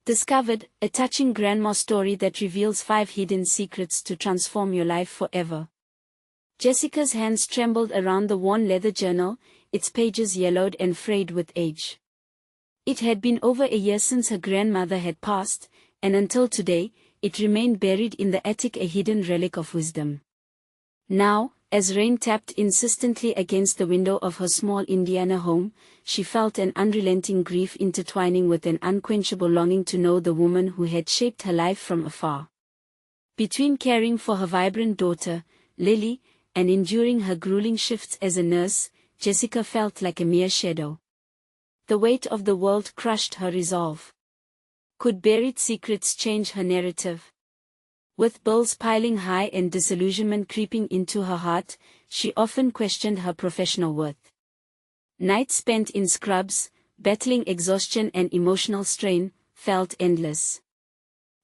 Discovered, a touching grandma story that reveals 5 hidden secrets to transform your life forever. Jessica's hands trembled around the worn leather journal, its pages yellowed and frayed with age. It had been over a year since her grandmother had passed, and until today, it remained buried in the attic, a hidden relic of wisdom. Now, as rain tapped insistently against the window of her small Indiana home, she felt an unrelenting grief intertwining with an unquenchable longing to know the woman who had shaped her life from afar. Between caring for her vibrant daughter, Lily, and enduring her grueling shifts as a nurse, Jessica felt like a mere shadow. The weight of the world crushed her resolve. Could buried secrets change her narrative? With bills piling high and disillusionment creeping into her heart, she often questioned her professional worth. Nights spent in scrubs, battling exhaustion and emotional strain, felt endless.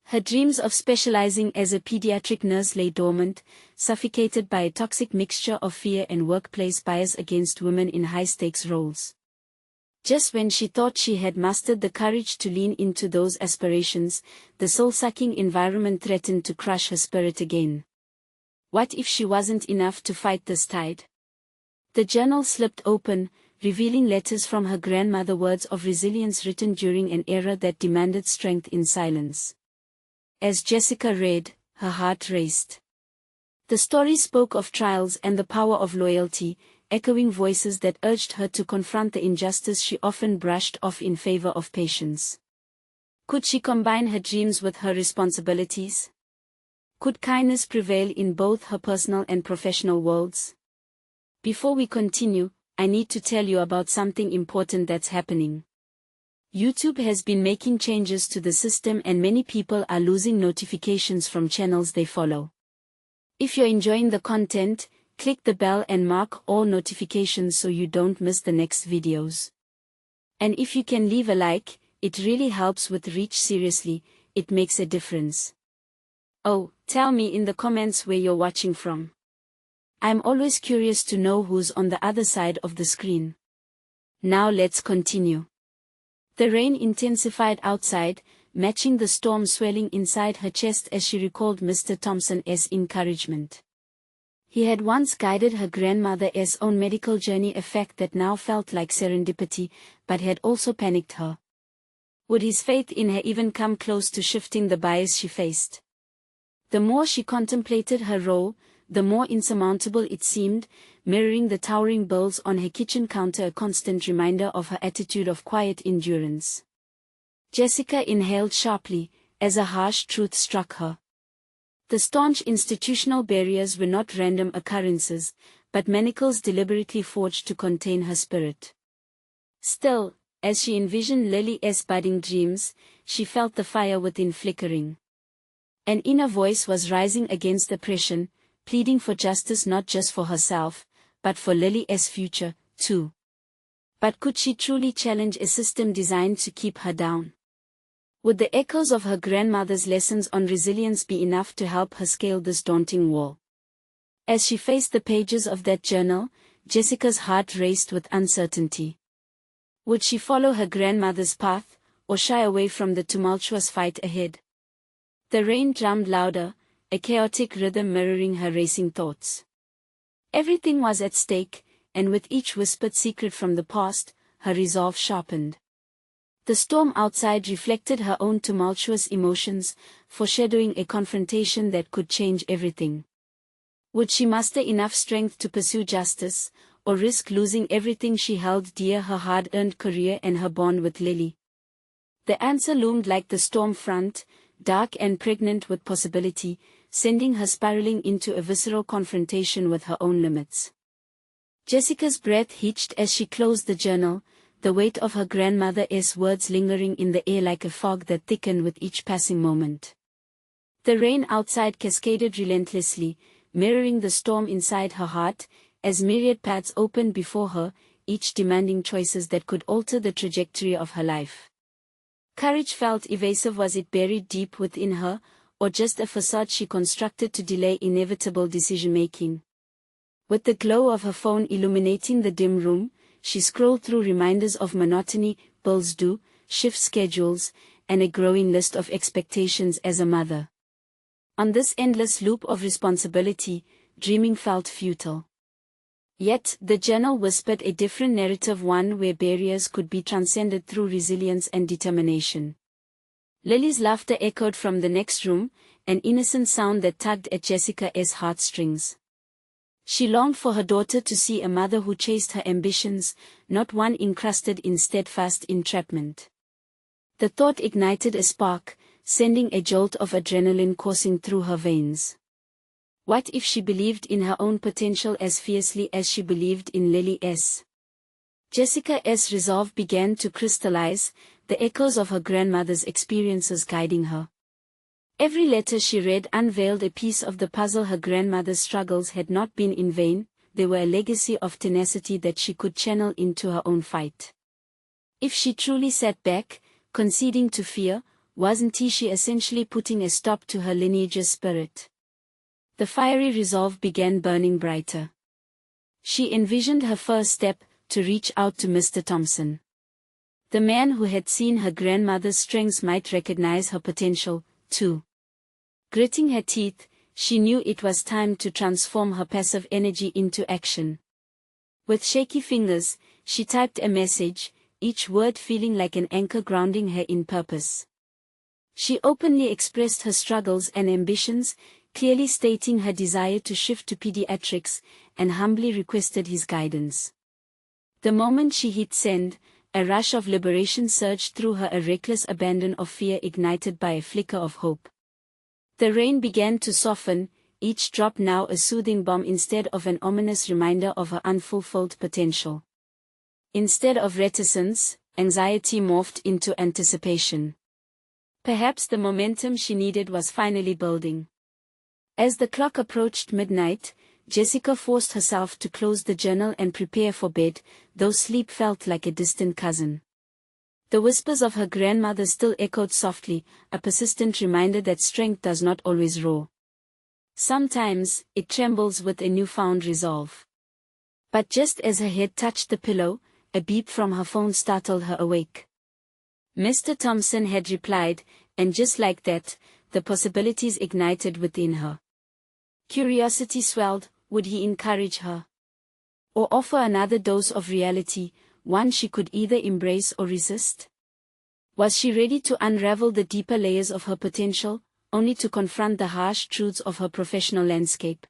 Her dreams of specializing as a pediatric nurse lay dormant, suffocated by a toxic mixture of fear and workplace bias against women in high-stakes roles. Just when she thought she had mustered the courage to lean into those aspirations, the soul-sucking environment threatened to crush her spirit again. What if she wasn't enough to fight this tide? The journal slipped open, revealing letters from her grandmother, words of resilience written during an era that demanded strength in silence. As Jessica read, her heart raced. The story spoke of trials and the power of loyalty, echoing voices that urged her to confront the injustice she often brushed off in favor of patience. Could she combine her dreams with her responsibilities? Could kindness prevail in both her personal and professional worlds? Before we continue, I need to tell you about something important that's happening. YouTube has been making changes to the system and many people are losing notifications from channels they follow. If you're enjoying the content, click the bell and mark all notifications so you don't miss the next videos. And if you can leave a like, it really helps with reach. Seriously, it makes a difference. Oh, tell me in the comments where you're watching from. I'm always curious to know who's on the other side of the screen. Now let's continue. The rain intensified outside, matching the storm swelling inside her chest as she recalled Mr. Thompson's encouragement. He had once guided her grandmother's own medical journey, a fact that now felt like serendipity, but had also panicked her. Would his faith in her even come close to shifting the bias she faced? The more she contemplated her role, the more insurmountable it seemed, mirroring the towering bills on her kitchen counter, a constant reminder of her attitude of quiet endurance. Jessica inhaled sharply, as a harsh truth struck her. The staunch institutional barriers were not random occurrences, but manacles deliberately forged to contain her spirit. Still, as she envisioned Lily's budding dreams, she felt the fire within flickering. An inner voice was rising against oppression, pleading for justice not just for herself, but for Lily's future, too. But could she truly challenge a system designed to keep her down? Would the echoes of her grandmother's lessons on resilience be enough to help her scale this daunting wall? As she faced the pages of that journal, Jessica's heart raced with uncertainty. Would she follow her grandmother's path, or shy away from the tumultuous fight ahead? The rain drummed louder, a chaotic rhythm mirroring her racing thoughts. Everything was at stake, and with each whispered secret from the past, her resolve sharpened. The storm outside reflected her own tumultuous emotions, foreshadowing a confrontation that could change everything. Would she muster enough strength to pursue justice, or risk losing everything she held dear, her hard-earned career and her bond with Lily? The answer loomed like the storm front, dark and pregnant with possibility, sending her spiraling into a visceral confrontation with her own limits. Jessica's breath hitched as she closed the journal, the weight of her grandmother's words lingering in the air like a fog that thickened with each passing moment. The rain outside cascaded relentlessly, mirroring the storm inside her heart, as myriad paths opened before her, each demanding choices that could alter the trajectory of her life. Courage felt evasive. Was it buried deep within her, or just a facade she constructed to delay inevitable decision-making? With the glow of her phone illuminating the dim room, she scrolled through reminders of monotony, bills due, shift schedules, and a growing list of expectations as a mother. On this endless loop of responsibility, dreaming felt futile. Yet, the journal whispered a different narrative, one where barriers could be transcended through resilience and determination. Lily's laughter echoed from the next room, an innocent sound that tugged at Jessica's heartstrings. She longed for her daughter to see a mother who chased her ambitions, not one encrusted in steadfast entrapment. The thought ignited a spark, sending a jolt of adrenaline coursing through her veins. What if she believed in her own potential as fiercely as she believed in Lily's? Jessica's resolve began to crystallize, the echoes of her grandmother's experiences guiding her. Every letter she read unveiled a piece of the puzzle. Her grandmother's struggles had not been in vain, they were a legacy of tenacity that she could channel into her own fight. If she truly sat back, conceding to fear, wasn't she essentially putting a stop to her lineage's spirit? The fiery resolve began burning brighter. She envisioned her first step, to reach out to Mr. Thompson. The man who had seen her grandmother's strengths might recognize her potential, too. Gritting her teeth, she knew it was time to transform her passive energy into action. With shaky fingers, she typed a message, each word feeling like an anchor grounding her in purpose. She openly expressed her struggles and ambitions, clearly stating her desire to shift to pediatrics, and humbly requested his guidance. The moment she hit send, a rush of liberation surged through her, a reckless abandon of fear ignited by a flicker of hope. The rain began to soften, each drop now a soothing balm instead of an ominous reminder of her unfulfilled potential. Instead of reticence, anxiety morphed into anticipation. Perhaps the momentum she needed was finally building. As the clock approached midnight, Jessica forced herself to close the journal and prepare for bed, though sleep felt like a distant cousin. The whispers of her grandmother still echoed softly, a persistent reminder that strength does not always roar. Sometimes, it trembles with a newfound resolve. But just as her head touched the pillow, a beep from her phone startled her awake. Mr. Thompson had replied, and just like that, the possibilities ignited within her. Curiosity swelled. Would he encourage her? Or offer another dose of reality, one she could either embrace or resist? Was she ready to unravel the deeper layers of her potential, only to confront the harsh truths of her professional landscape?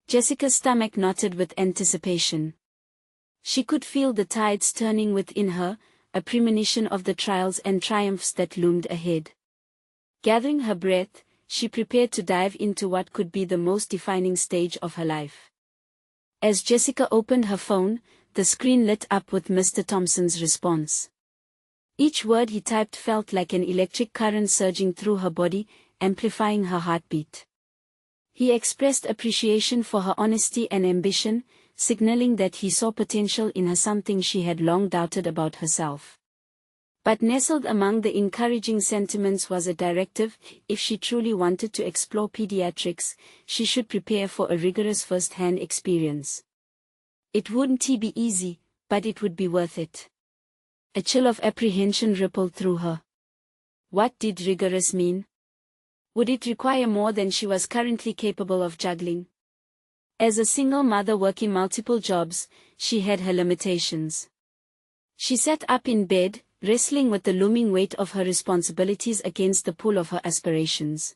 Jessica's stomach knotted with anticipation. She could feel the tides turning within her, a premonition of the trials and triumphs that loomed ahead. Gathering her breath, she prepared to dive into what could be the most defining stage of her life. As Jessica opened her phone, the screen lit up with Mr. Thompson's response. Each word he typed felt like an electric current surging through her body, amplifying her heartbeat. He expressed appreciation for her honesty and ambition, signaling that he saw potential in her, something she had long doubted about herself. But nestled among the encouraging sentiments was a directive: if she truly wanted to explore pediatrics, she should prepare for a rigorous first-hand experience. It wouldn't be easy, but it would be worth it. A chill of apprehension rippled through her. What did rigorous mean? Would it require more than she was currently capable of juggling? As a single mother working multiple jobs, she had her limitations. She sat up in bed, wrestling with the looming weight of her responsibilities against the pull of her aspirations.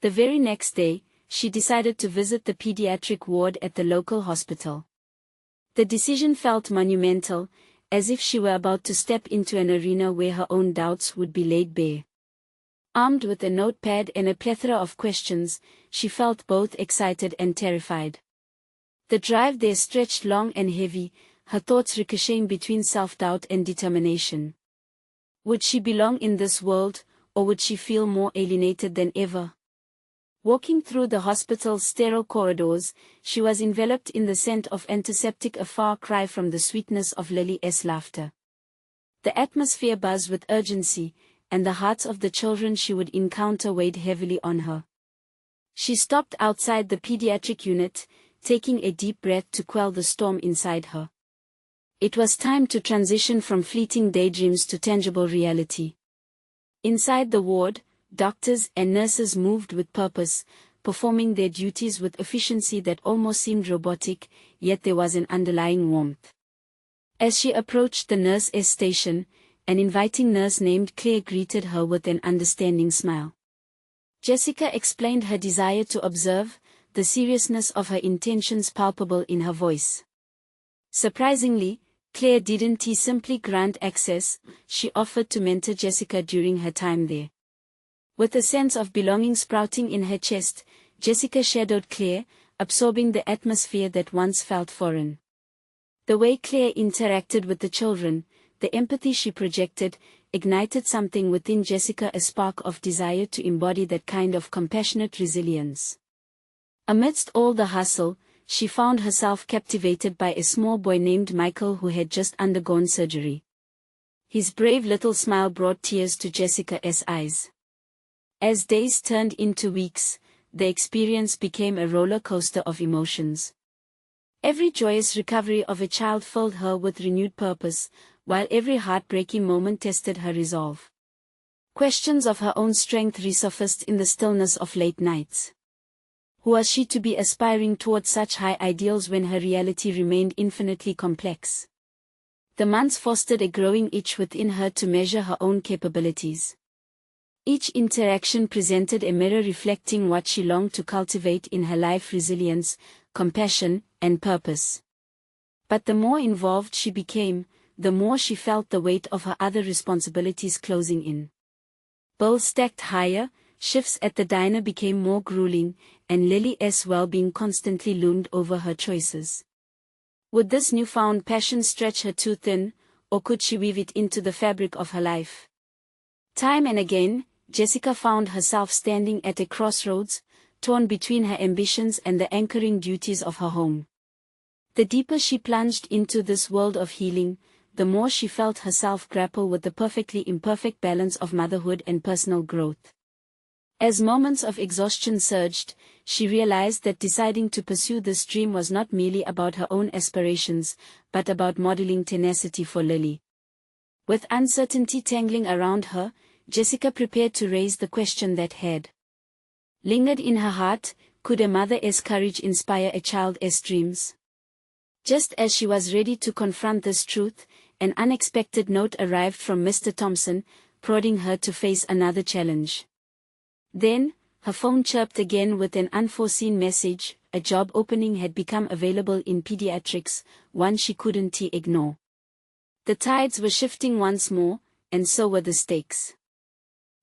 The very next day, she decided to visit the pediatric ward at the local hospital. The decision felt monumental, as if she were about to step into an arena where her own doubts would be laid bare. Armed with a notepad and a plethora of questions, she felt both excited and terrified. The drive there stretched long and heavy, her thoughts ricocheting between self-doubt and determination. Would she belong in this world, or would she feel more alienated than ever? Walking through the hospital's sterile corridors, she was enveloped in the scent of antiseptic, a far cry from the sweetness of Lily's laughter. The atmosphere buzzed with urgency, and the hearts of the children she would encounter weighed heavily on her. She stopped outside the pediatric unit, taking a deep breath to quell the storm inside her. It was time to transition from fleeting daydreams to tangible reality. Inside the ward, doctors and nurses moved with purpose, performing their duties with efficiency that almost seemed robotic, yet there was an underlying warmth. As she approached the nurse's station, an inviting nurse named Claire greeted her with an understanding smile. Jessica explained her desire to observe, the seriousness of her intentions palpable in her voice. Surprisingly, Claire didn't simply grant access, she offered to mentor Jessica during her time there. With a sense of belonging sprouting in her chest, Jessica shadowed Claire, absorbing the atmosphere that once felt foreign. The way Claire interacted with the children, the empathy she projected, ignited something within Jessica, a spark of desire to embody that kind of compassionate resilience. Amidst all the hustle, she found herself captivated by a small boy named Michael who had just undergone surgery. His brave little smile brought tears to Jessica's eyes. As days turned into weeks, the experience became a roller coaster of emotions. Every joyous recovery of a child filled her with renewed purpose, while every heartbreaking moment tested her resolve. Questions of her own strength resurfaced in the stillness of late nights. Who was she to be aspiring towards such high ideals when her reality remained infinitely complex? The months fostered a growing itch within her to measure her own capabilities. Each interaction presented a mirror reflecting what she longed to cultivate in her life: resilience, compassion, and purpose. But the more involved she became, the more she felt the weight of her other responsibilities closing in. Bills stacked higher, shifts at the diner became more grueling, and Lily's well-being constantly loomed over her choices. Would this newfound passion stretch her too thin, or could she weave it into the fabric of her life? Time and again, Jessica found herself standing at a crossroads, torn between her ambitions and the anchoring duties of her home. The deeper she plunged into this world of healing, the more she felt herself grapple with the perfectly imperfect balance of motherhood and personal growth. As moments of exhaustion surged, she realized that deciding to pursue this dream was not merely about her own aspirations, but about modeling tenacity for Lily. With uncertainty tangling around her, Jessica prepared to raise the question that had lingered in her heart: could a mother's courage inspire a child's dreams? Just as she was ready to confront this truth, an unexpected note arrived from Mr. Thompson, prodding her to face another challenge. Then, her phone chirped again with an unforeseen message: a job opening had become available in pediatrics, one she couldn't ignore. The tides were shifting once more, and so were the stakes.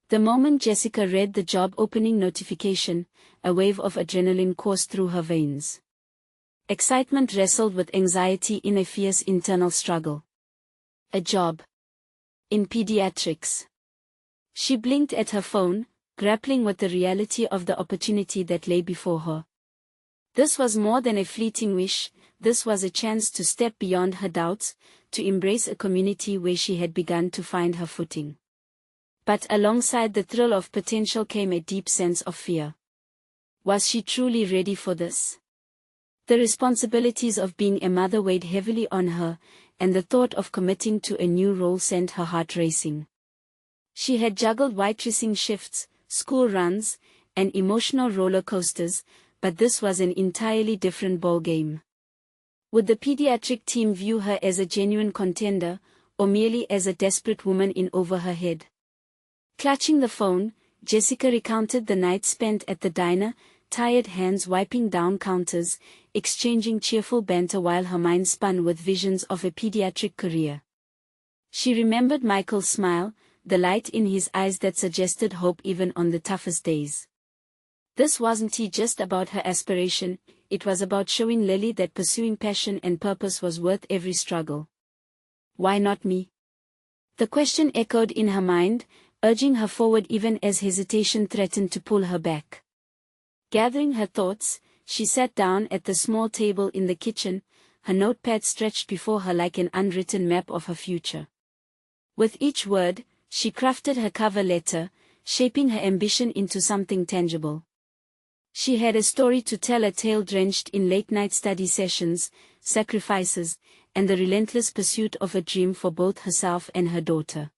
The moment Jessica read the job opening notification, a wave of adrenaline coursed through her veins. Excitement wrestled with anxiety in a fierce internal struggle. A job in pediatrics. She blinked at her phone, grappling with the reality of the opportunity that lay before her. This was more than a fleeting wish, this was a chance to step beyond her doubts, to embrace a community where she had begun to find her footing. But alongside the thrill of potential came a deep sense of fear. Was she truly ready for this? The responsibilities of being a mother weighed heavily on her, and the thought of committing to a new role sent her heart racing. She had juggled waitressing shifts, school runs, and emotional roller coasters, but this was an entirely different ballgame. Would the pediatric team view her as a genuine contender, or merely as a desperate woman in over her head? Clutching the phone, Jessica recounted the night spent at the diner, tired hands wiping down counters, exchanging cheerful banter while her mind spun with visions of a pediatric career. She remembered Michael's smile, the light in his eyes that suggested hope even on the toughest days. This wasn't just about her aspiration, it was about showing Lily that pursuing passion and purpose was worth every struggle. Why not me? The question echoed in her mind, urging her forward even as hesitation threatened to pull her back. Gathering her thoughts, she sat down at the small table in the kitchen, her notepad stretched before her like an unwritten map of her future. With each word, she crafted her cover letter, shaping her ambition into something tangible. She had a story to tell, a tale drenched in late-night study sessions, sacrifices, and the relentless pursuit of a dream for both herself and her daughter.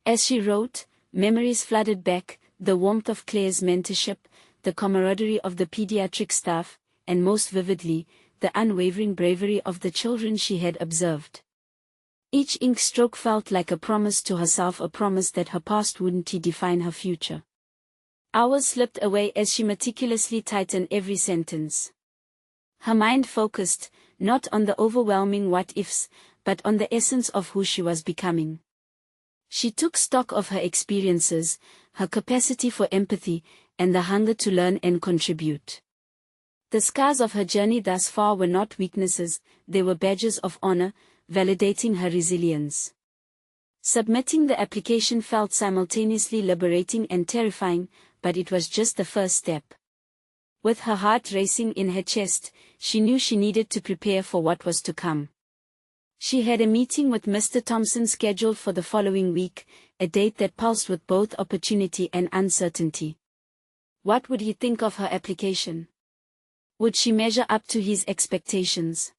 As she wrote, memories flooded back, the warmth of Claire's mentorship, the camaraderie of the pediatric staff, and most vividly, the unwavering bravery of the children she had observed. Each ink stroke felt like a promise to herself, a promise that her past wouldn't define her future. Hours slipped away as she meticulously tightened every sentence. Her mind focused, not on the overwhelming what-ifs, but on the essence of who she was becoming. She took stock of her experiences, her capacity for empathy, and the hunger to learn and contribute. The scars of her journey thus far were not weaknesses, they were badges of honor, validating her resilience. Submitting the application felt simultaneously liberating and terrifying, but it was just the first step. With her heart racing in her chest, she knew she needed to prepare for what was to come. She had a meeting with Mr. Thompson scheduled for the following week, a date that pulsed with both opportunity and uncertainty. What would he think of her application? Would she measure up to his expectations?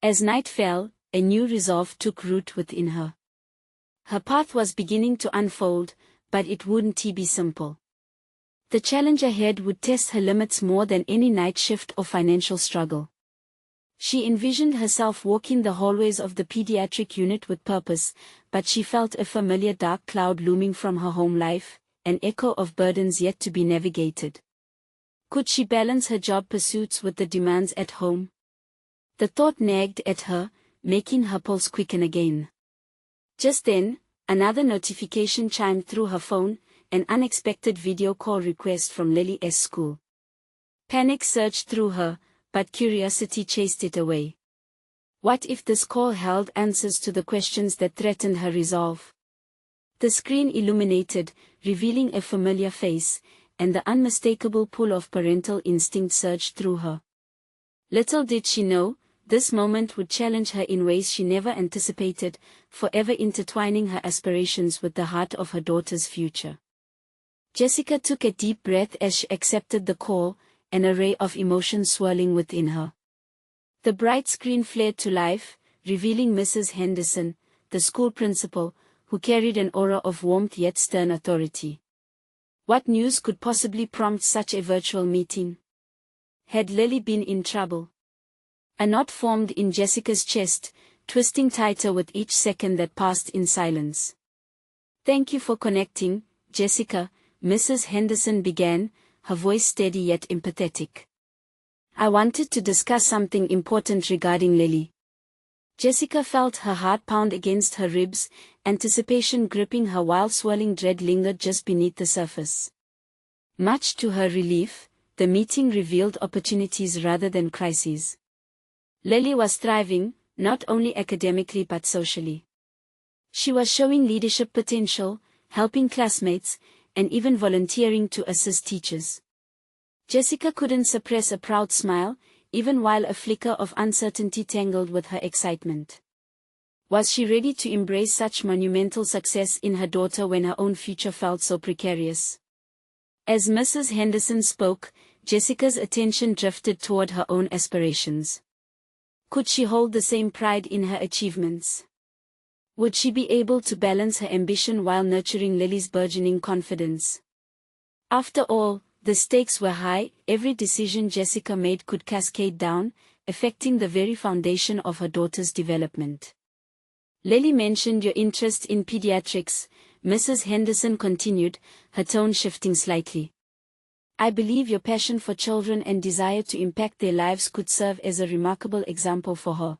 As night fell, a new resolve took root within her. Her path was beginning to unfold, but it wouldn't be simple. The challenge ahead would test her limits more than any night shift or financial struggle. She envisioned herself walking the hallways of the pediatric unit with purpose, but she felt a familiar dark cloud looming from her home life, an echo of burdens yet to be navigated. Could she balance her job pursuits with the demands at home? The thought nagged at her, making her pulse quicken again. Just then, another notification chimed through her phone, an unexpected video call request from Lily's school. Panic surged through her, but curiosity chased it away. What if this call held answers to the questions that threatened her resolve? The screen illuminated, revealing a familiar face, and the unmistakable pull of parental instinct surged through her. Little did she know, this moment would challenge her in ways she never anticipated, forever intertwining her aspirations with the heart of her daughter's future. Jessica took a deep breath as she accepted the call, an array of emotions swirling within her. The bright screen flared to life, revealing Mrs. Henderson, the school principal, who carried an aura of warmth yet stern authority. What news could possibly prompt such a virtual meeting? Had Lily been in trouble? A knot formed in Jessica's chest, twisting tighter with each second that passed in silence. "Thank you for connecting, Jessica," Mrs. Henderson began, her voice steady yet empathetic. "I wanted to discuss something important regarding Lily." Jessica felt her heart pound against her ribs, anticipation gripping her while swirling dread lingered just beneath the surface. Much to her relief, the meeting revealed opportunities rather than crises. Lily was thriving, not only academically but socially. She was showing leadership potential, helping classmates, and even volunteering to assist teachers. Jessica couldn't suppress a proud smile, even while a flicker of uncertainty tangled with her excitement. Was she ready to embrace such monumental success in her daughter when her own future felt so precarious? As Mrs. Henderson spoke, Jessica's attention drifted toward her own aspirations. Could she hold the same pride in her achievements? Would she be able to balance her ambition while nurturing Lily's burgeoning confidence? After all, the stakes were high, every decision Jessica made could cascade down, affecting the very foundation of her daughter's development. "Lily mentioned your interest in pediatrics," Mrs. Henderson continued, her tone shifting slightly. "I believe your passion for children and desire to impact their lives could serve as a remarkable example for her."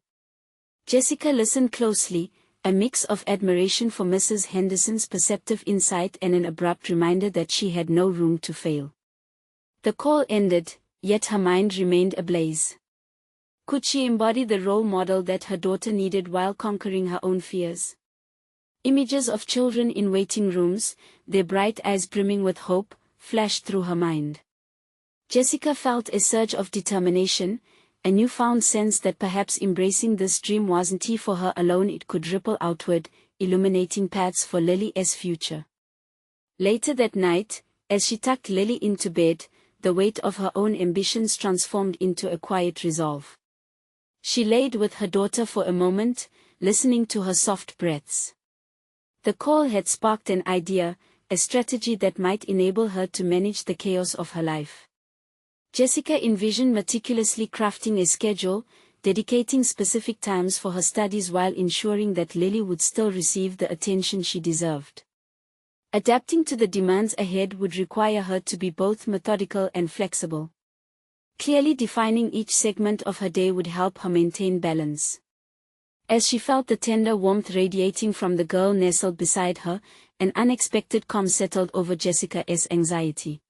Jessica listened closely, a mix of admiration for Mrs. Henderson's perceptive insight and an abrupt reminder that she had no room to fail. The call ended, yet her mind remained ablaze. Could she embody the role model that her daughter needed while conquering her own fears? Images of children in waiting rooms, their bright eyes brimming with hope, flashed through her mind. Jessica felt a surge of determination, a newfound sense that perhaps embracing this dream wasn't for her alone, it could ripple outward, illuminating paths for Lily's future. Later that night, as she tucked Lily into bed, the weight of her own ambitions transformed into a quiet resolve. She laid with her daughter for a moment, listening to her soft breaths. The call had sparked an idea, a strategy that might enable her to manage the chaos of her life. Jessica envisioned meticulously crafting a schedule, dedicating specific times for her studies while ensuring that Lily would still receive the attention she deserved. Adapting to the demands ahead would require her to be both methodical and flexible. Clearly defining each segment of her day would help her maintain balance. As she felt the tender warmth radiating from the girl nestled beside her, an unexpected calm settled over Jessica's anxiety.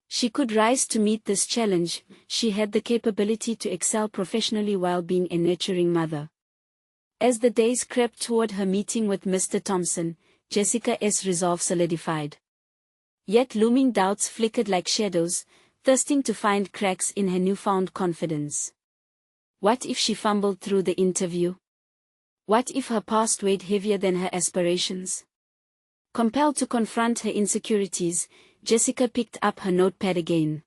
She could rise to meet this challenge. She had the capability to excel professionally while being a nurturing mother. As the days crept toward her meeting with Mr. Thompson, Jessica's resolve solidified. Yet looming doubts flickered like shadows, thirsting to find cracks in her newfound confidence. What if she fumbled through the interview? What if her past weighed heavier than her aspirations? Compelled to confront her insecurities, Jessica picked up her notepad again.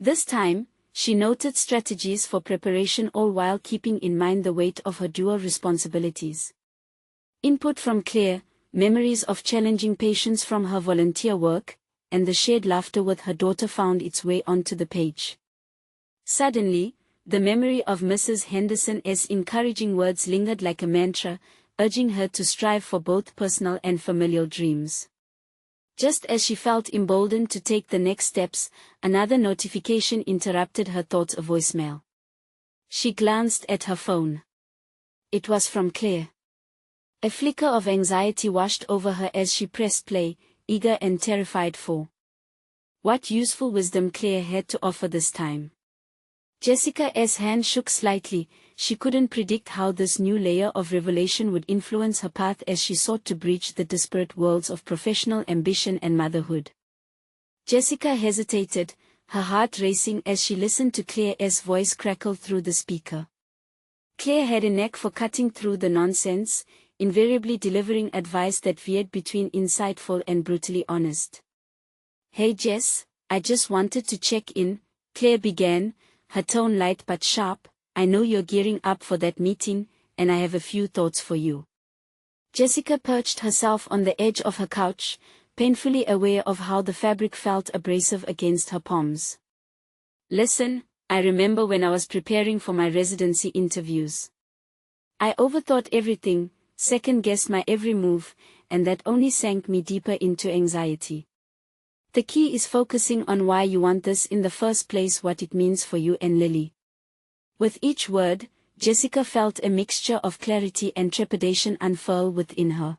This time, she noted strategies for preparation, all while keeping in mind the weight of her dual responsibilities. Input from Claire, memories of challenging patients from her volunteer work, and the shared laughter with her daughter found its way onto the page. Suddenly, the memory of Mrs. Henderson's encouraging words lingered like a mantra, urging her to strive for both personal and familial dreams. Just as she felt emboldened to take the next steps, another notification interrupted her thoughts, a voicemail. She glanced at her phone. It was from Claire. A flicker of anxiety washed over her as she pressed play, eager and terrified for what useful wisdom Claire had to offer this time. Jessica's hand shook slightly. She couldn't predict how this new layer of revelation would influence her path as she sought to breach the disparate worlds of professional ambition and motherhood. Jessica hesitated, her heart racing as she listened to Claire's voice crackle through the speaker. Claire had a knack for cutting through the nonsense, invariably delivering advice that veered between insightful and brutally honest. "Hey Jess, I just wanted to check in," Claire began, her tone light but sharp. "I know you're gearing up for that meeting, and I have a few thoughts for you." Jessica perched herself on the edge of her couch, painfully aware of how the fabric felt abrasive against her palms. "Listen, I remember when I was preparing for my residency interviews. I overthought everything, second-guessed my every move, and that only sank me deeper into anxiety. The key is focusing on why you want this in the first place, what it means for you and Lily." With each word, Jessica felt a mixture of clarity and trepidation unfurl within her.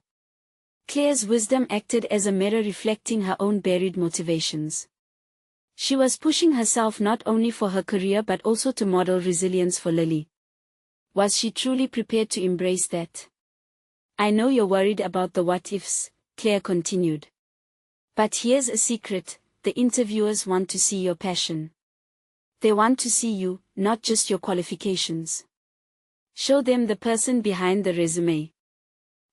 Claire's wisdom acted as a mirror reflecting her own buried motivations. She was pushing herself not only for her career but also to model resilience for Lily. Was she truly prepared to embrace that? "I know you're worried about the what-ifs," Claire continued. "But here's a secret: the interviewers want to see your passion. They want to see you, not just your qualifications. Show them the person behind the resume."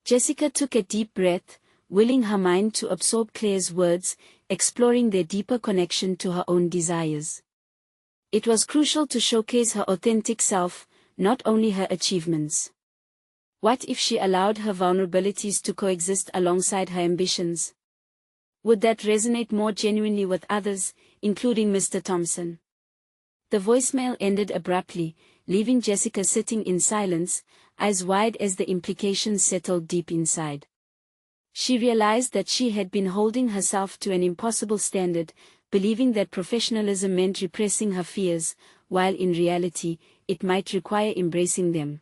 Jessica took a deep breath, willing her mind to absorb Claire's words, exploring their deeper connection to her own desires. It was crucial to showcase her authentic self, not only her achievements. What if she allowed her vulnerabilities to coexist alongside her ambitions? Would that resonate more genuinely with others, including Mr. Thompson? The voicemail ended abruptly, leaving Jessica sitting in silence, eyes wide as the implications settled deep inside. She realized that she had been holding herself to an impossible standard, believing that professionalism meant repressing her fears, while in reality, it might require embracing them.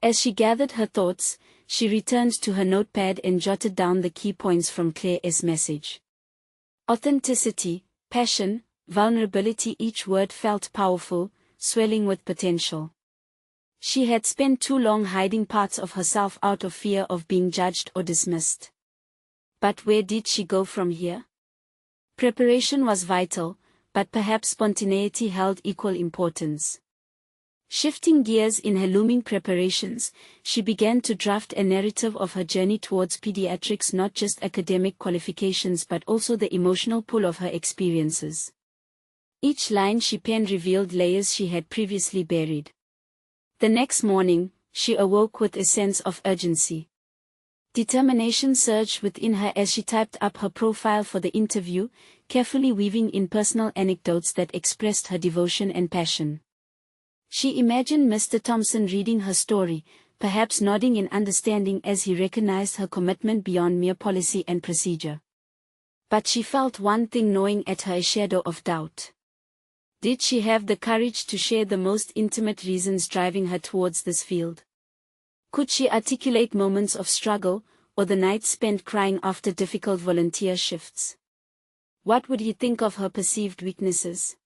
As she gathered her thoughts, she returned to her notepad and jotted down the key points from Claire's message. Authenticity, passion, vulnerability. Each word felt powerful, swelling with potential. She had spent too long hiding parts of herself out of fear of being judged or dismissed. But where did she go from here? Preparation was vital, but perhaps spontaneity held equal importance. Shifting gears in her looming preparations, she began to draft a narrative of her journey towards pediatrics, not just academic qualifications but also the emotional pull of her experiences. Each line she penned revealed layers she had previously buried. The next morning, she awoke with a sense of urgency. Determination surged within her as she typed up her profile for the interview, carefully weaving in personal anecdotes that expressed her devotion and passion. She imagined Mr. Thompson reading her story, perhaps nodding in understanding as he recognized her commitment beyond mere policy and procedure. But she felt one thing gnawing at her, a shadow of doubt. Did she have the courage to share the most intimate reasons driving her towards this field? Could she articulate moments of struggle, or the nights spent crying after difficult volunteer shifts? What would he think of her perceived weaknesses?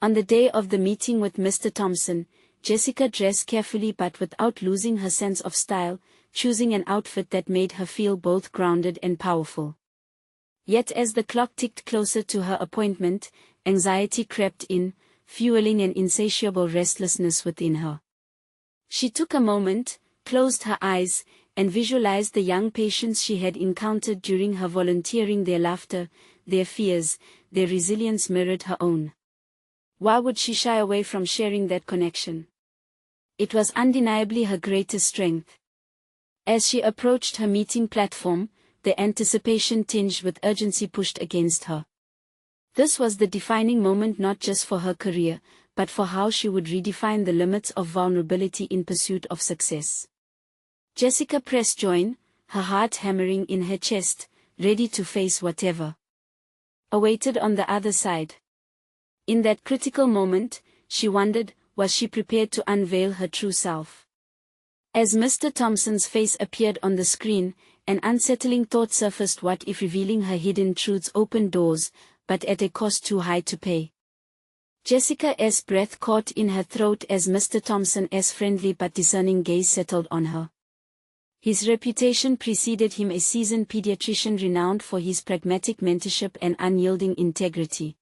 On the day of the meeting with Mr. Thompson, Jessica dressed carefully but without losing her sense of style, choosing an outfit that made her feel both grounded and powerful. Yet as the clock ticked closer to her appointment, anxiety crept in, fueling an insatiable restlessness within her. She took a moment, closed her eyes, and visualized the young patients she had encountered during her volunteering. Their laughter, their fears, their resilience mirrored her own. Why would she shy away from sharing that connection? It was undeniably her greatest strength. As she approached her meeting platform, the anticipation tinged with urgency pushed against her. This was the defining moment not just for her career, but for how she would redefine the limits of vulnerability in pursuit of success. Jessica pressed join, her heart hammering in her chest, ready to face whatever awaited on the other side. In that critical moment, she wondered, was she prepared to unveil her true self? As Mr. Thompson's face appeared on the screen, an unsettling thought surfaced: what if revealing her hidden truths opened doors, but at a cost too high to pay? Jessica's breath caught in her throat as Mr. Thompson's friendly but discerning gaze settled on her. His reputation preceded him, a seasoned pediatrician renowned for his pragmatic mentorship and unyielding integrity.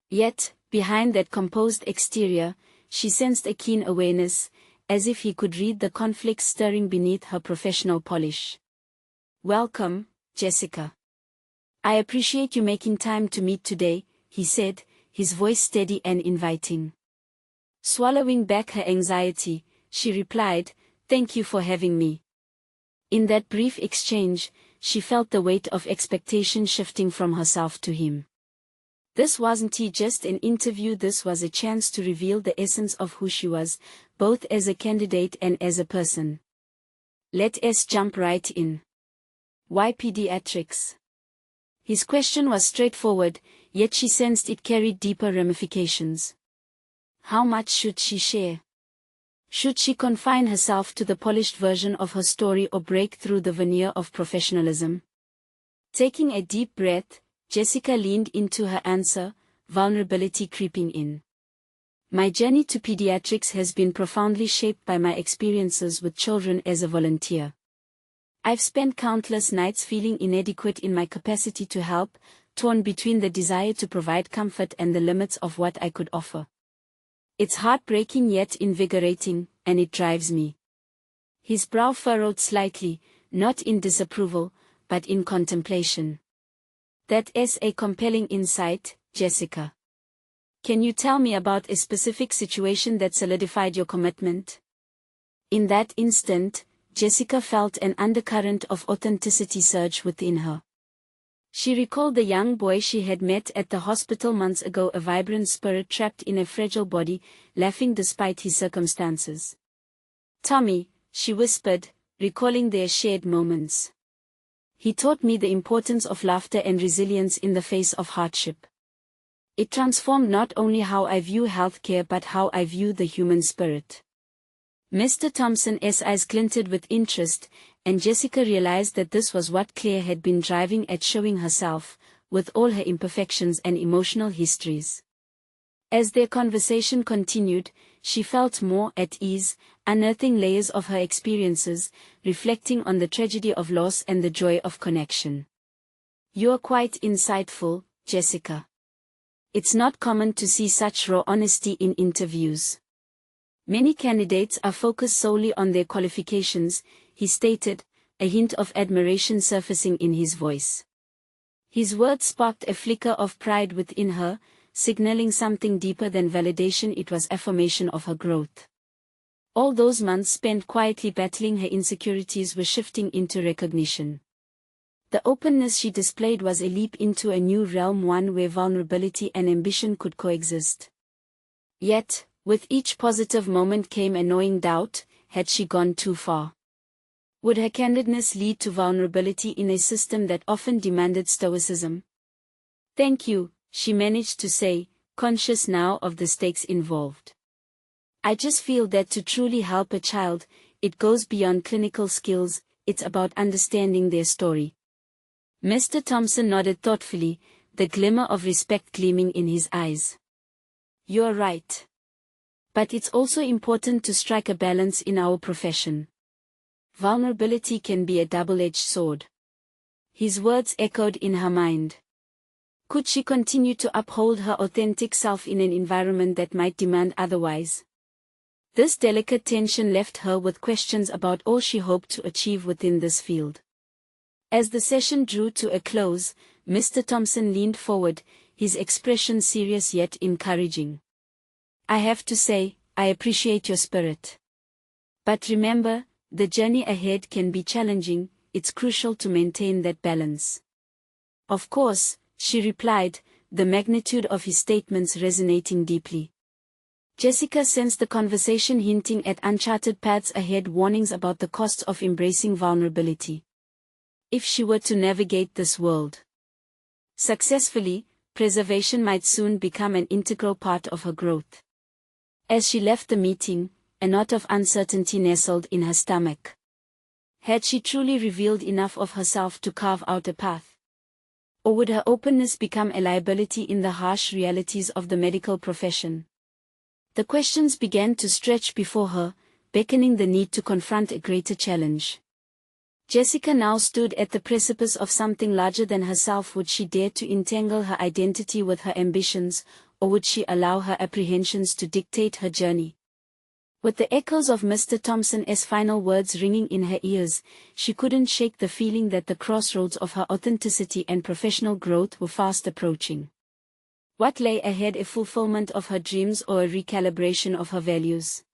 Yet, behind that composed exterior, she sensed a keen awareness, as if he could read the conflicts stirring beneath her professional polish. "Welcome, Jessica. I appreciate you making time to meet today," he said, his voice steady and inviting. Swallowing back her anxiety, she replied, "Thank you for having me." In that brief exchange, she felt the weight of expectation shifting from herself to him. This wasn't just an interview, this was a chance to reveal the essence of who she was, both as a candidate and as a person. Let's jump right in. Why pediatrics? His question was straightforward, yet she sensed it carried deeper ramifications. How much should she share? Should she confine herself to the polished version of her story or break through the veneer of professionalism? Taking a deep breath, Jessica leaned into her answer, vulnerability creeping in. My journey to pediatrics has been profoundly shaped by my experiences with children as a volunteer. I've spent countless nights feeling inadequate in my capacity to help, torn between the desire to provide comfort and the limits of what I could offer. It's heartbreaking yet invigorating, and it drives me. His brow furrowed slightly, not in disapproval, but in contemplation. That is a compelling insight, Jessica. Can you tell me about a specific situation that solidified your commitment? In that instant, Jessica felt an undercurrent of authenticity surge within her. She recalled the young boy she had met at the hospital months ago, a vibrant spirit trapped in a fragile body, laughing despite his circumstances. "Tommy," she whispered, recalling their shared moments. "He taught me the importance of laughter and resilience in the face of hardship. It transformed not only how I view healthcare but how I view the human spirit." Mr. Thompson's eyes glinted with interest, and Jessica realized that this was what Claire had been driving at, showing herself, with all her imperfections and emotional histories. As their conversation continued, she felt more at ease, unearthing layers of her experiences, reflecting on the tragedy of loss and the joy of connection. "You're quite insightful, Jessica. It's not common to see such raw honesty in interviews. Many candidates are focused solely on their qualifications," he stated, a hint of admiration surfacing in his voice. His words sparked a flicker of pride within her, signaling something deeper than validation. It was affirmation of her growth. All those months spent quietly battling her insecurities were shifting into recognition. The openness she displayed was a leap into a new realm, one where vulnerability and ambition could coexist. Yet, with each positive moment came a gnawing doubt: had she gone too far? Would her candidness lead to vulnerability in a system that often demanded stoicism? "Thank you," she managed to say, conscious now of the stakes involved. "I just feel that to truly help a child, it goes beyond clinical skills, it's about understanding their story." Mr. Thompson nodded thoughtfully, the glimmer of respect gleaming in his eyes. "You're right. But it's also important to strike a balance in our profession. Vulnerability can be a double-edged sword." His words echoed in her mind. Could she continue to uphold her authentic self in an environment that might demand otherwise? This delicate tension left her with questions about all she hoped to achieve within this field. As the session drew to a close, Mr. Thompson leaned forward, his expression serious yet encouraging. "I have to say, I appreciate your spirit. But remember, the journey ahead can be challenging, it's crucial to maintain that balance." "Of course," she replied, the magnitude of his statements resonating deeply. Jessica sensed the conversation hinting at uncharted paths ahead, warnings about the costs of embracing vulnerability. If she were to navigate this world successfully, preservation might soon become an integral part of her growth. As she left the meeting, a knot of uncertainty nestled in her stomach. Had she truly revealed enough of herself to carve out a path? Or would her openness become a liability in the harsh realities of the medical profession? The questions began to stretch before her, beckoning the need to confront a greater challenge. Jessica now stood at the precipice of something larger than herself. Would she dare to entangle her identity with her ambitions, or would she allow her apprehensions to dictate her journey? With the echoes of Mr. Thompson's final words ringing in her ears, she couldn't shake the feeling that the crossroads of her authenticity and professional growth were fast approaching. What lay ahead? A fulfillment of her dreams or a recalibration of her values?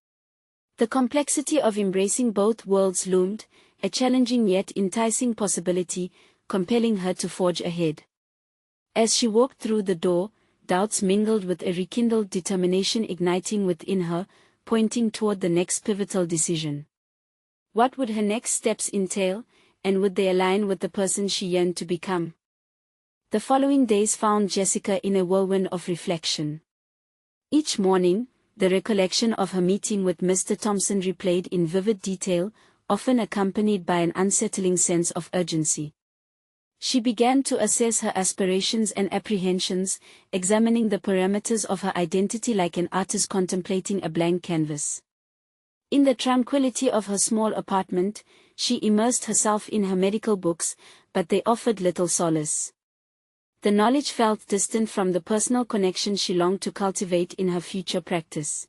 The complexity of embracing both worlds loomed, a challenging yet enticing possibility, compelling her to forge ahead. As she walked through the door, doubts mingled with a rekindled determination igniting within her, pointing toward the next pivotal decision. What would her next steps entail, and would they align with the person she yearned to become? The following days found Jessica in a whirlwind of reflection. Each morning, the recollection of her meeting with Mr. Thompson replayed in vivid detail, often accompanied by an unsettling sense of urgency. She began to assess her aspirations and apprehensions, examining the parameters of her identity like an artist contemplating a blank canvas. In the tranquility of her small apartment, she immersed herself in her medical books, but they offered little solace. The knowledge felt distant from the personal connection she longed to cultivate in her future practice.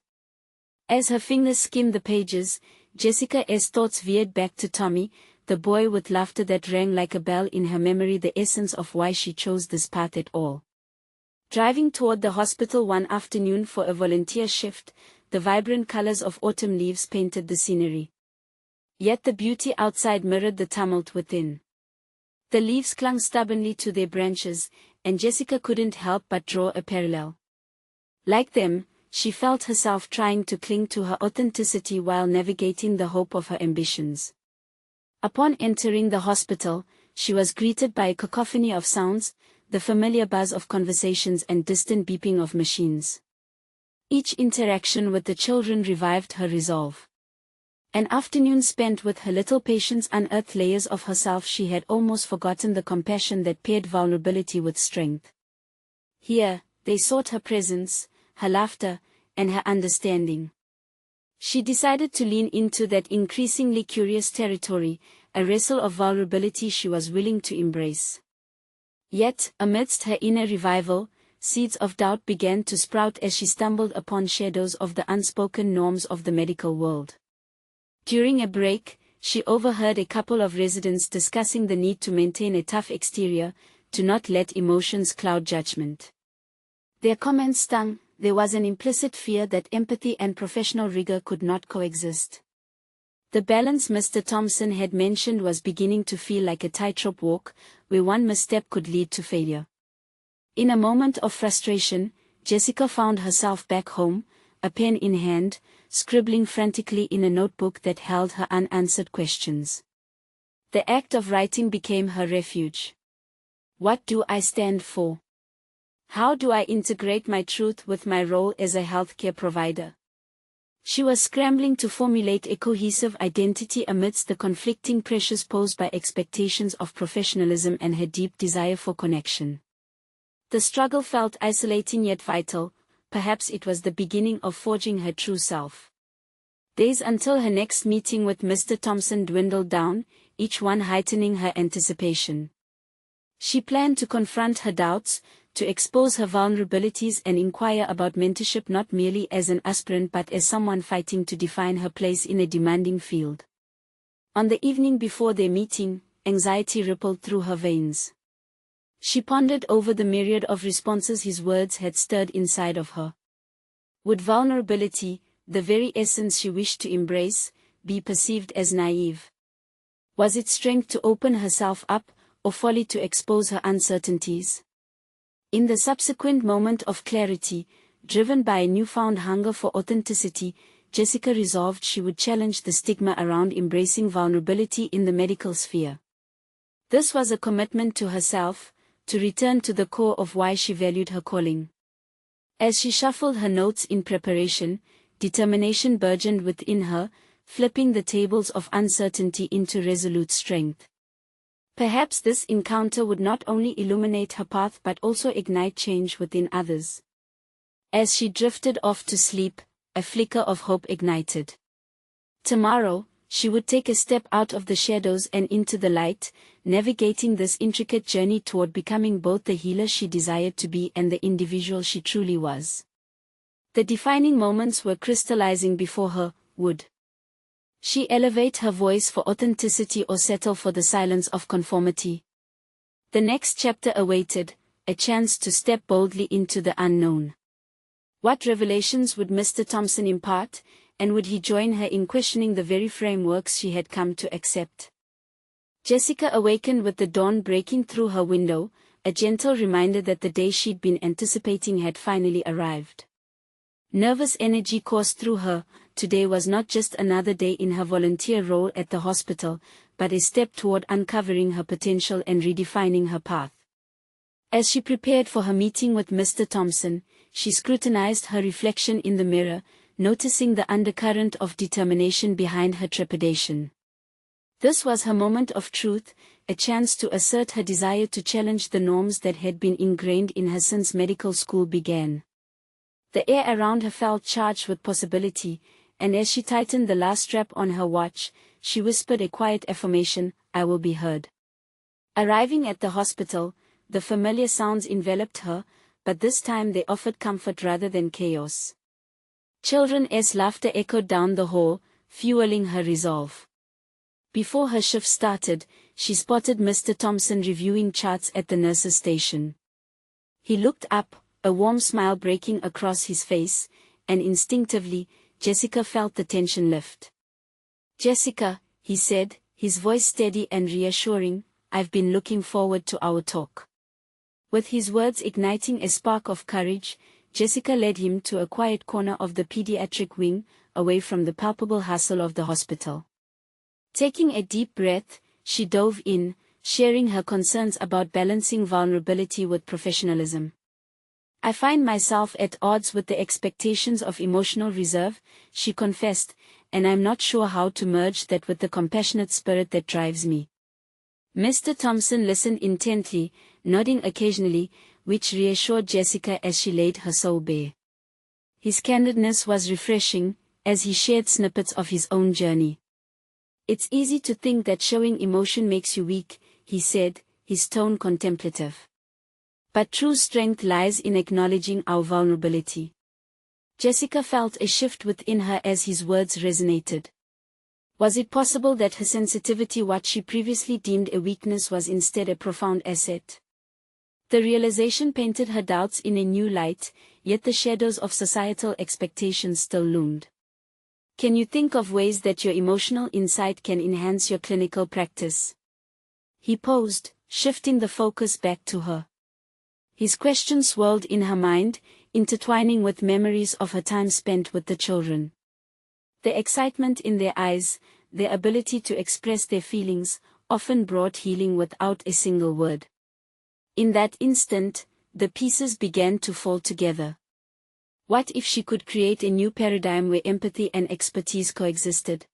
As her fingers skimmed the pages, Jessica's thoughts veered back to Tommy, the boy with laughter that rang like a bell in her memory, the essence of why she chose this path at all. Driving toward the hospital one afternoon for a volunteer shift, the vibrant colors of autumn leaves painted the scenery. Yet the beauty outside mirrored the tumult within. The leaves clung stubbornly to their branches, and Jessica couldn't help but draw a parallel. Like them, she felt herself trying to cling to her authenticity while navigating the hope of her ambitions. Upon entering the hospital, she was greeted by a cacophony of sounds, the familiar buzz of conversations and distant beeping of machines. Each interaction with the children revived her resolve. An afternoon spent with her little patients unearthed layers of herself she had almost forgotten, the compassion that paired vulnerability with strength. Here, they sought her presence, her laughter, and her understanding. She decided to lean into that increasingly curious territory, a wrestle of vulnerability she was willing to embrace. Yet, amidst her inner revival, seeds of doubt began to sprout as she stumbled upon shadows of the unspoken norms of the medical world. During a break, she overheard a couple of residents discussing the need to maintain a tough exterior, to not let emotions cloud judgment. Their comments stung, there was an implicit fear that empathy and professional rigor could not coexist. The balance Mr. Thompson had mentioned was beginning to feel like a tightrope walk, where one misstep could lead to failure. In a moment of frustration, Jessica found herself back home, a pen in hand, scribbling frantically in a notebook that held her unanswered questions. The act of writing became her refuge. What do I stand for? How do I integrate my truth with my role as a healthcare provider? She was scrambling to formulate a cohesive identity amidst the conflicting pressures posed by expectations of professionalism and her deep desire for connection. The struggle felt isolating yet vital. Perhaps it was the beginning of forging her true self. Days until her next meeting with Mr. Thompson dwindled down, each one heightening her anticipation. She planned to confront her doubts, to expose her vulnerabilities and inquire about mentorship not merely as an aspirant but as someone fighting to define her place in a demanding field. On the evening before their meeting, anxiety rippled through her veins. She pondered over the myriad of responses his words had stirred inside of her. Would vulnerability, the very essence she wished to embrace, be perceived as naive? Was it strength to open herself up, or folly to expose her uncertainties? In the subsequent moment of clarity, driven by a newfound hunger for authenticity, Jessica resolved she would challenge the stigma around embracing vulnerability in the medical sphere. This was a commitment to herself, to return to the core of why she valued her calling. As she shuffled her notes in preparation, determination burgeoned within her, flipping the tables of uncertainty into resolute strength. Perhaps this encounter would not only illuminate her path but also ignite change within others. As she drifted off to sleep, a flicker of hope ignited. Tomorrow, she would take a step out of the shadows and into the light, navigating this intricate journey toward becoming both the healer she desired to be and the individual she truly was. The defining moments were crystallizing before her. Would she elevate her voice for authenticity or settle for the silence of conformity? The next chapter awaited, a chance to step boldly into the unknown. What revelations would Mr. Thompson impart, and would he join her in questioning the very frameworks she had come to accept? Jessica awakened with the dawn breaking through her window, a gentle reminder that the day she'd been anticipating had finally arrived. Nervous energy coursed through her. Today was not just another day in her volunteer role at the hospital, but a step toward uncovering her potential and redefining her path. As she prepared for her meeting with Mr. Thompson, she scrutinized her reflection in the mirror, noticing the undercurrent of determination behind her trepidation. This was her moment of truth, a chance to assert her desire to challenge the norms that had been ingrained in her since medical school began. The air around her felt charged with possibility, and as she tightened the last strap on her watch, she whispered a quiet affirmation, "I will be heard." Arriving at the hospital, the familiar sounds enveloped her, but this time they offered comfort rather than chaos. Children's laughter echoed down the hall, fueling her resolve. Before her shift started, she spotted Mr. Thompson reviewing charts at the nurse's station. He looked up, a warm smile breaking across his face, and instinctively, Jessica felt the tension lift. "Jessica," he said, his voice steady and reassuring, "I've been looking forward to our talk." With his words igniting a spark of courage, Jessica led him to a quiet corner of the pediatric wing, away from the palpable hustle of the hospital. Taking a deep breath, she dove in, sharing her concerns about balancing vulnerability with professionalism. "I find myself at odds with the expectations of emotional reserve," she confessed, "and I'm not sure how to merge that with the compassionate spirit that drives me." Mr. Thompson listened intently, nodding occasionally, which reassured Jessica as she laid her soul bare. His candidness was refreshing, as he shared snippets of his own journey. "It's easy to think that showing emotion makes you weak," he said, his tone contemplative. "But true strength lies in acknowledging our vulnerability." Jessica felt a shift within her as his words resonated. Was it possible that her sensitivity, what she previously deemed a weakness, was instead a profound asset? The realization painted her doubts in a new light, yet the shadows of societal expectations still loomed. Can you think of ways that your emotional insight can enhance your clinical practice? He posed, shifting the focus back to her. His question swirled in her mind, intertwining with memories of her time spent with the children. The excitement in their eyes, their ability to express their feelings, often brought healing without a single word. In that instant, the pieces began to fall together. What if she could create a new paradigm where empathy and expertise coexisted?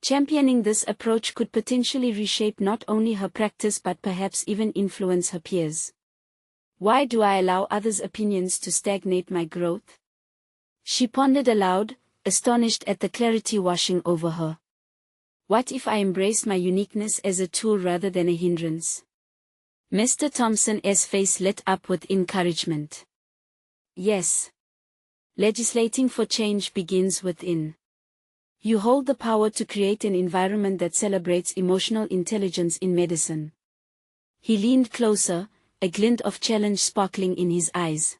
Championing this approach could potentially reshape not only her practice but perhaps even influence her peers. Why do I allow others' opinions to stagnate my growth? She pondered aloud, astonished at the clarity washing over her. What if I embraced my uniqueness as a tool rather than a hindrance? Mr. Thompson's face lit up with encouragement. Yes. Legislating for change begins within. You hold the power to create an environment that celebrates emotional intelligence in medicine. He leaned closer, a glint of challenge sparkling in his eyes.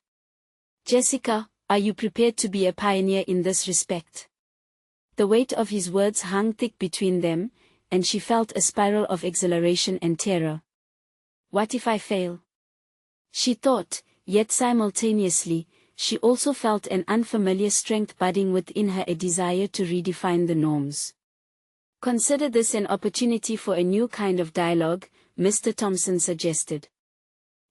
Jessica, are you prepared to be a pioneer in this respect? The weight of his words hung thick between them, and she felt a spiral of exhilaration and terror. What if I fail? She thought, yet simultaneously, she also felt an unfamiliar strength budding within her, a desire to redefine the norms. Consider this an opportunity for a new kind of dialogue, Mr. Thompson suggested.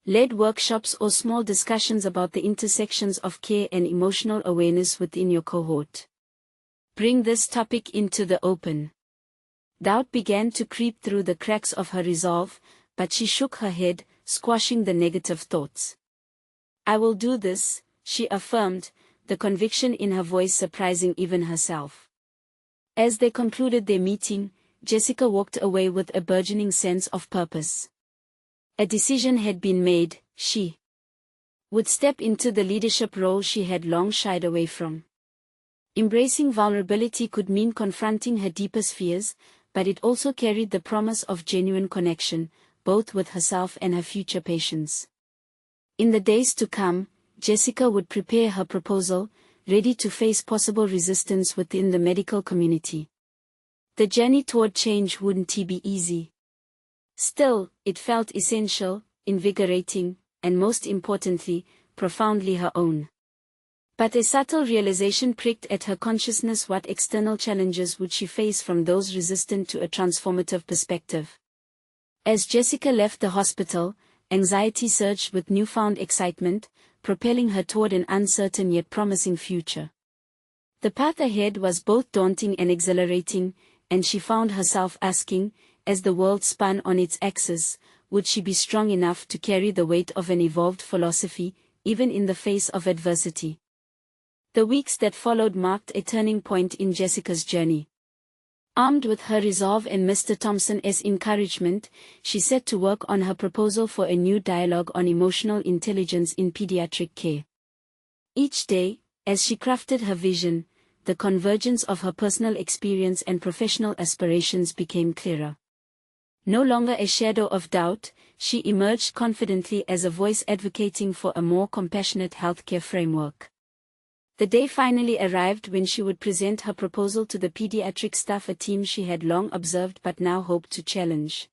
Lead workshops or small discussions about the intersections of care and emotional awareness within your cohort. Bring this topic into the open. Doubt began to creep through the cracks of her resolve, but she shook her head, squashing the negative thoughts. I will do this, she affirmed, the conviction in her voice surprising even herself. As they concluded their meeting, Jessica walked away with a burgeoning sense of purpose. A decision had been made, she would step into the leadership role she had long shied away from. Embracing vulnerability could mean confronting her deepest fears, but it also carried the promise of genuine connection, both with herself and her future patients. In the days to come, Jessica would prepare her proposal, ready to face possible resistance within the medical community. The journey toward change wouldn't be easy. Still, it felt essential, invigorating, and most importantly, profoundly her own. But a subtle realization pricked at her consciousness. What external challenges would she face from those resistant to a transformative perspective? As Jessica left the hospital, anxiety surged with newfound excitement, propelling her toward an uncertain yet promising future. The path ahead was both daunting and exhilarating, and she found herself asking, as the world spun on its axis, would she be strong enough to carry the weight of an evolved philosophy, even in the face of adversity? The weeks that followed marked a turning point in Jessica's journey. Armed with her resolve and Mr. Thompson's encouragement, she set to work on her proposal for a new dialogue on emotional intelligence in pediatric care. Each day, as she crafted her vision, the convergence of her personal experience and professional aspirations became clearer. No longer a shadow of doubt, she emerged confidently as a voice advocating for a more compassionate healthcare framework. The day finally arrived when she would present her proposal to the pediatric staff, a team she had long observed but now hoped to challenge.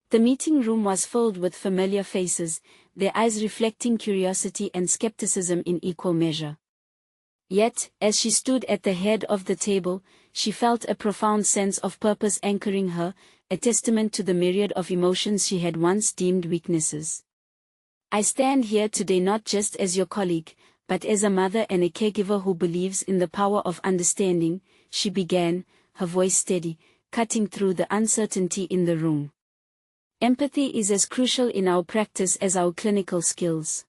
The meeting room was filled with familiar faces, their eyes reflecting curiosity and skepticism in equal measure. Yet, as she stood at the head of the table, she felt a profound sense of purpose anchoring her, a testament to the myriad of emotions she had once deemed weaknesses. I stand here today not just as your colleague, but as a mother and a caregiver who believes in the power of understanding, she began, her voice steady, cutting through the uncertainty in the room. Empathy is as crucial in our practice as our clinical skills.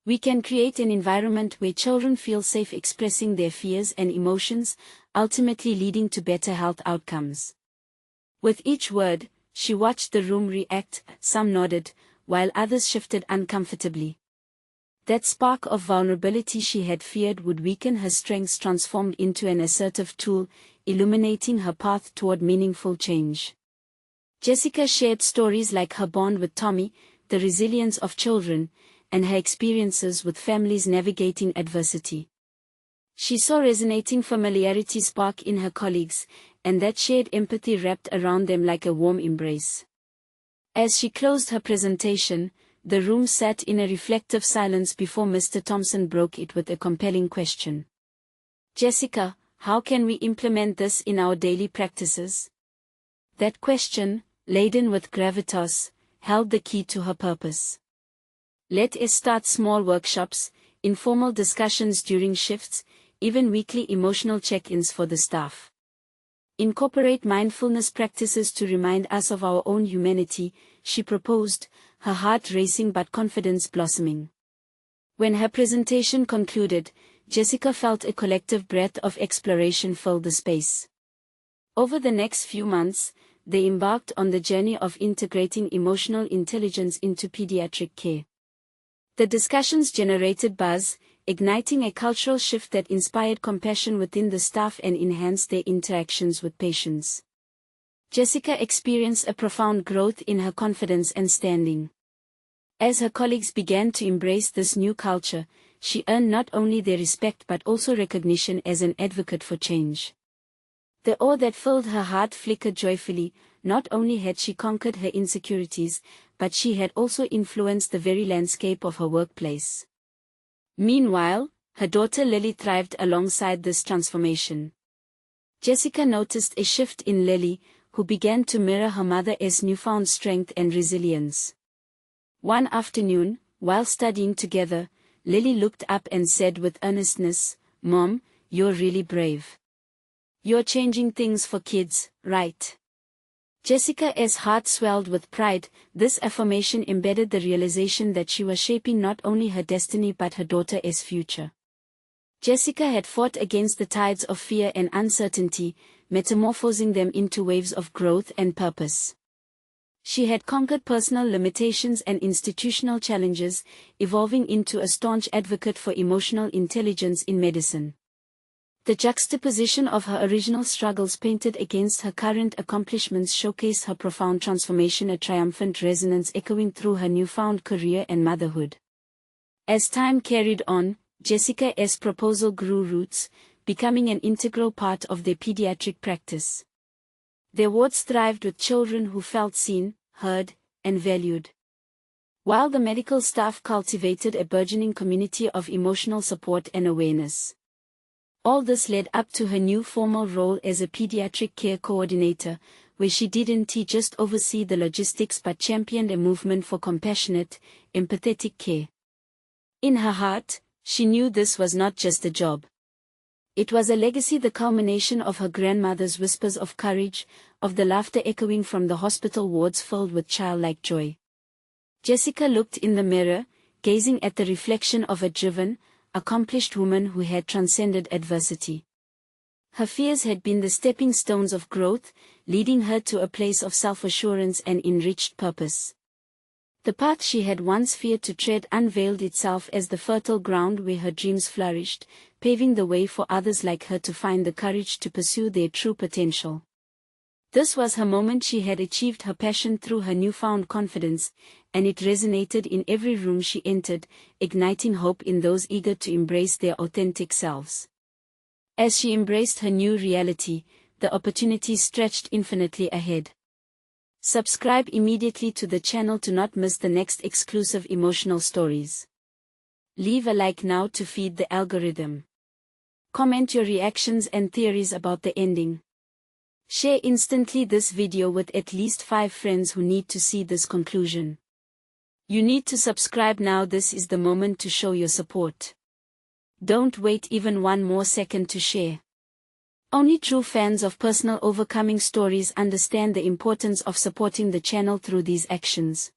We can create an environment where children feel safe expressing their fears and emotions, ultimately leading to better health outcomes. With each word, she watched the room react, some nodded, while others shifted uncomfortably. That spark of vulnerability she had feared would weaken her strengths transformed into an assertive tool, illuminating her path toward meaningful change. Jessica shared stories like her bond with Tommy, the resilience of children, and her experiences with families navigating adversity. She saw resonating familiarity spark in her colleagues, and that shared empathy wrapped around them like a warm embrace. As she closed her presentation, the room sat in a reflective silence before Mr. Thompson broke it with a compelling question. "Jessica, how can we implement this in our daily practices?" That question, laden with gravitas, held the key to her purpose. Let us start small workshops, informal discussions during shifts, even weekly emotional check-ins for the staff. Incorporate mindfulness practices to remind us of our own humanity, she proposed, her heart racing but confidence blossoming. When her presentation concluded, Jessica felt a collective breath of exploration fill the space. Over the next few months, they embarked on the journey of integrating emotional intelligence into pediatric care. The discussions generated buzz, igniting a cultural shift that inspired compassion within the staff and enhanced their interactions with patients. Jessica experienced a profound growth in her confidence and standing. As her colleagues began to embrace this new culture, she earned not only their respect but also recognition as an advocate for change. The awe that filled her heart flickered joyfully. Not only had she conquered her insecurities, but she had also influenced the very landscape of her workplace. Meanwhile, her daughter Lily thrived alongside this transformation. Jessica noticed a shift in Lily, who began to mirror her mother's newfound strength and resilience. One afternoon, while studying together, Lily looked up and said with earnestness, "Mom, you're really brave. You're changing things for kids, right?" Jessica's heart swelled with pride. This affirmation embedded the realization that she was shaping not only her destiny but her daughter's future. Jessica had fought against the tides of fear and uncertainty, metamorphosing them into waves of growth and purpose. She had conquered personal limitations and institutional challenges, evolving into a staunch advocate for emotional intelligence in medicine. The juxtaposition of her original struggles painted against her current accomplishments showcased her profound transformation, a triumphant resonance echoing through her newfound career and motherhood. As time carried on, Jessica's proposal grew roots, becoming an integral part of their pediatric practice. Their wards thrived with children who felt seen, heard, and valued, while the medical staff cultivated a burgeoning community of emotional support and awareness. All this led up to her new formal role as a pediatric care coordinator, where she didn't just oversee the logistics but championed a movement for compassionate, empathetic care. In her heart, she knew this was not just a job. It was a legacy, the culmination of her grandmother's whispers of courage, of the laughter echoing from the hospital wards filled with childlike joy. Jessica looked in the mirror, gazing at the reflection of a driven, accomplished woman who had transcended adversity. Her fears had been the stepping stones of growth, leading her to a place of self-assurance and enriched purpose. The path she had once feared to tread unveiled itself as the fertile ground where her dreams flourished, paving the way for others like her to find the courage to pursue their true potential. This was her moment. She had achieved her passion through her newfound confidence, and it resonated in every room she entered, igniting hope in those eager to embrace their authentic selves. As she embraced her new reality, the opportunities stretched infinitely ahead. Subscribe immediately to the channel to not miss the next exclusive emotional stories. Leave a like now to feed the algorithm. Comment your reactions and theories about the ending. Share instantly this video with at least 5 friends who need to see this conclusion. You need to subscribe now. This is the moment to show your support. Don't wait even one more second to share. Only true fans of personal overcoming stories understand the importance of supporting the channel through these actions.